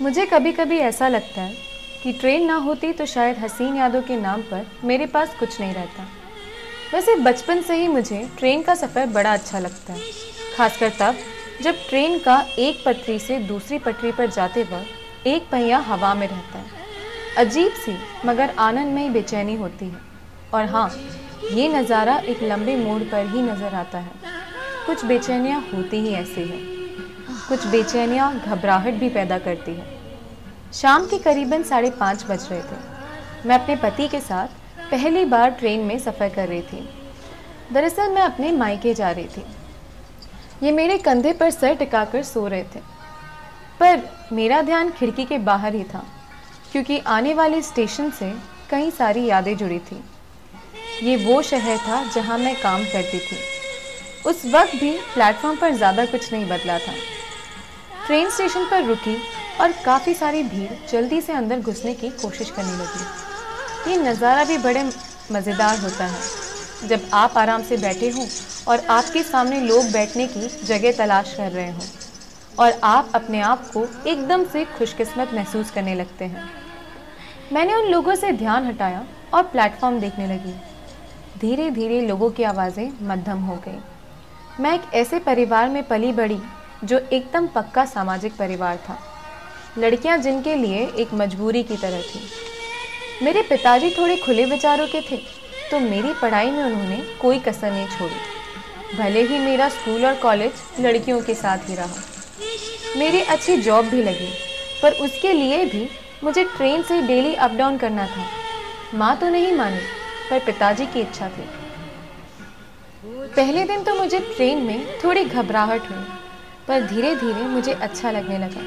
मुझे कभी कभी ऐसा लगता है कि ट्रेन ना होती तो शायद हसीन यादों के नाम पर मेरे पास कुछ नहीं रहता। वैसे बचपन से ही मुझे ट्रेन का सफ़र बड़ा अच्छा लगता है, खासकर तब जब ट्रेन का एक पटरी से दूसरी पटरी पर जाते वक्त एक पहिया हवा में रहता है। अजीब सी मगर आनंदमयी बेचैनी होती है। और हाँ, ये नज़ारा एक लंबे मोड़ पर ही नज़र आता है। कुछ बेचैनियाँ होती ही ऐसी हैं, कुछ बेचैनियाँ घबराहट भी पैदा करती है। शाम के करीबन 5:30 बज रहे थे। मैं अपने पति के साथ पहली बार ट्रेन में सफ़र कर रही थी। दरअसल मैं अपने मायके जा रही थी। ये मेरे कंधे पर सर टिकाकर सो रहे थे, पर मेरा ध्यान खिड़की के बाहर ही था, क्योंकि आने वाले स्टेशन से कई सारी यादें जुड़ी थी। ये वो शहर था जहाँ मैं काम करती थी। उस वक्त भी प्लेटफॉर्म पर ज़्यादा कुछ नहीं बदला था। ट्रेन स्टेशन पर रुकी और काफ़ी सारी भीड़ जल्दी से अंदर घुसने की कोशिश करने लगी। ये नज़ारा भी बड़े मज़ेदार होता है जब आप आराम से बैठे हों और आपके सामने लोग बैठने की जगह तलाश कर रहे हों और आप अपने आप को एकदम से खुशकिस्मत महसूस करने लगते हैं। मैंने उन लोगों से ध्यान हटाया और प्लेटफॉर्म देखने लगी। धीरे धीरे लोगों की आवाज़ें मध्यम हो गई। मैं एक ऐसे परिवार में पली बड़ी जो एकदम पक्का सामाजिक परिवार था। लड़कियां जिनके लिए एक मजबूरी की तरह थी। मेरे पिताजी थोड़े खुले विचारों के थे, तो मेरी पढ़ाई में उन्होंने कोई कसर नहीं छोड़ी। भले ही मेरा स्कूल और कॉलेज लड़कियों के साथ ही रहा। मेरी अच्छी जॉब भी लगी, पर उसके लिए भी मुझे ट्रेन से डेली अप डाउन करना था। माँ तो नहीं मानी, पर पिताजी की इच्छा थी। पहले दिन तो मुझे ट्रेन में थोड़ी घबराहट हुई, पर धीरे धीरे मुझे अच्छा लगने लगा।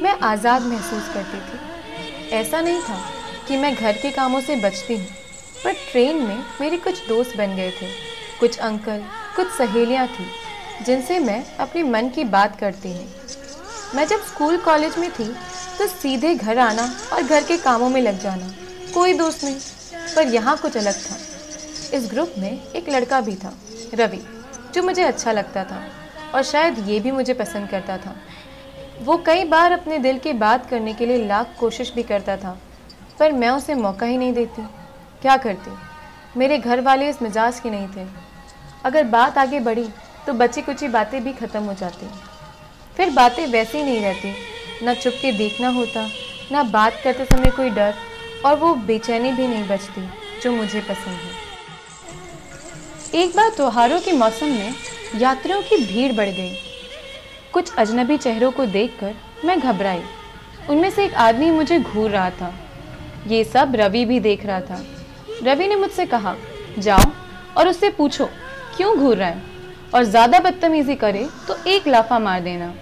मैं आज़ाद महसूस करती थी। ऐसा नहीं था कि मैं घर के कामों से बचती हूँ, पर ट्रेन में मेरे कुछ दोस्त बन गए थे। कुछ अंकल, कुछ सहेलियाँ थीं जिनसे मैं अपने मन की बात करती हूँ। मैं जब स्कूल कॉलेज में थी तो सीधे घर आना और घर के कामों में लग जाना, कोई दोस्त नहीं। पर यहाँ कुछ अलग था। इस ग्रुप में एक लड़का भी था, रवि, जो मुझे अच्छा लगता था और शायद ये भी मुझे पसंद करता था। वो कई बार अपने दिल की बात करने के लिए लाख कोशिश भी करता था, पर मैं उसे मौका ही नहीं देती। क्या करती? मेरे घर वाले इस मिजाज के नहीं थे। अगर बात आगे बढ़ी तो बची कुची बातें भी ख़त्म हो जाती। फिर बातें वैसी नहीं रहती, ना चुप के देखना होता, ना बात करते समय कोई डर, और वो बेचैनी भी नहीं बचती जो मुझे पसंद है। एक बार त्योहारों के मौसम में यात्रियों की भीड़ बढ़ गई। कुछ अजनबी चेहरों को देखकर मैं घबराई। उनमें से एक आदमी मुझे घूर रहा था। ये सब रवि भी देख रहा था। रवि ने मुझसे कहा, जाओ और उससे पूछो क्यों घूर रहा है, और ज़्यादा बदतमीज़ी करे तो एक लाफा मार देना।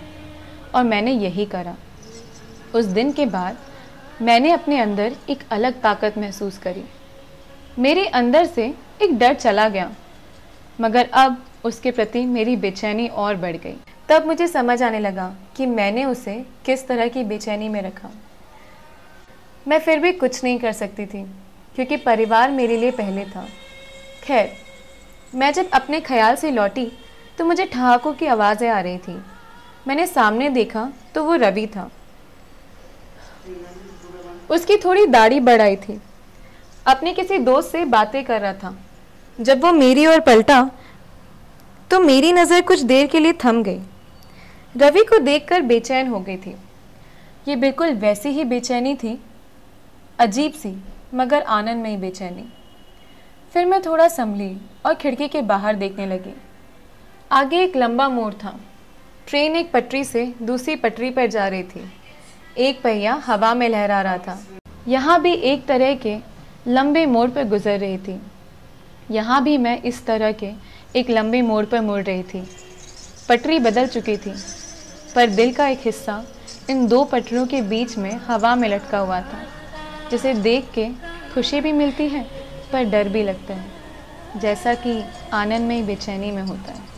और मैंने यही करा। उस दिन के बाद मैंने अपने अंदर एक अलग ताकत महसूस करी। मेरे अंदर से एक डर चला गया, मगर अब उसके प्रति मेरी बेचैनी और बढ़ गई। तब मुझे समझ आने लगा कि मैंने उसे किस तरह की बेचैनी में रखा। मैं फिर भी कुछ नहीं कर सकती थी, क्योंकि परिवार मेरे लिए पहले था। खैर, मैं जब अपने ख्याल से लौटी तो मुझे ठहाकों की आवाज़ें आ रही थी। मैंने सामने देखा तो वो रवि था। उसकी थोड़ी दाढ़ी बढ़ाई थी। अपने किसी दोस्त से बातें कर रहा था। जब वो मेरी ओर पलटा तो मेरी नज़र कुछ देर के लिए थम गई। रवि को देखकर बेचैन हो गई थी। ये बिल्कुल वैसी ही बेचैनी थी, अजीब सी मगर आनंदमयी बेचैनी। फिर मैं थोड़ा संभली और खिड़की के बाहर देखने लगी। आगे एक लंबा मोड़ था। ट्रेन एक पटरी से दूसरी पटरी पर जा रही थी। एक पहिया हवा में लहरा रहा था। यहाँ भी एक तरह के लंबे मोड़ पर गुजर रही थी। यहाँ भी मैं इस तरह के एक लंबे मोड़ पर मुड़ रही थी। पटरी बदल चुकी थी, पर दिल का एक हिस्सा इन दो पटरियों के बीच में हवा में लटका हुआ था, जिसे देख के खुशी भी मिलती है पर डर भी लगता है, जैसा कि आनंदमयी बेचैनी में होता है।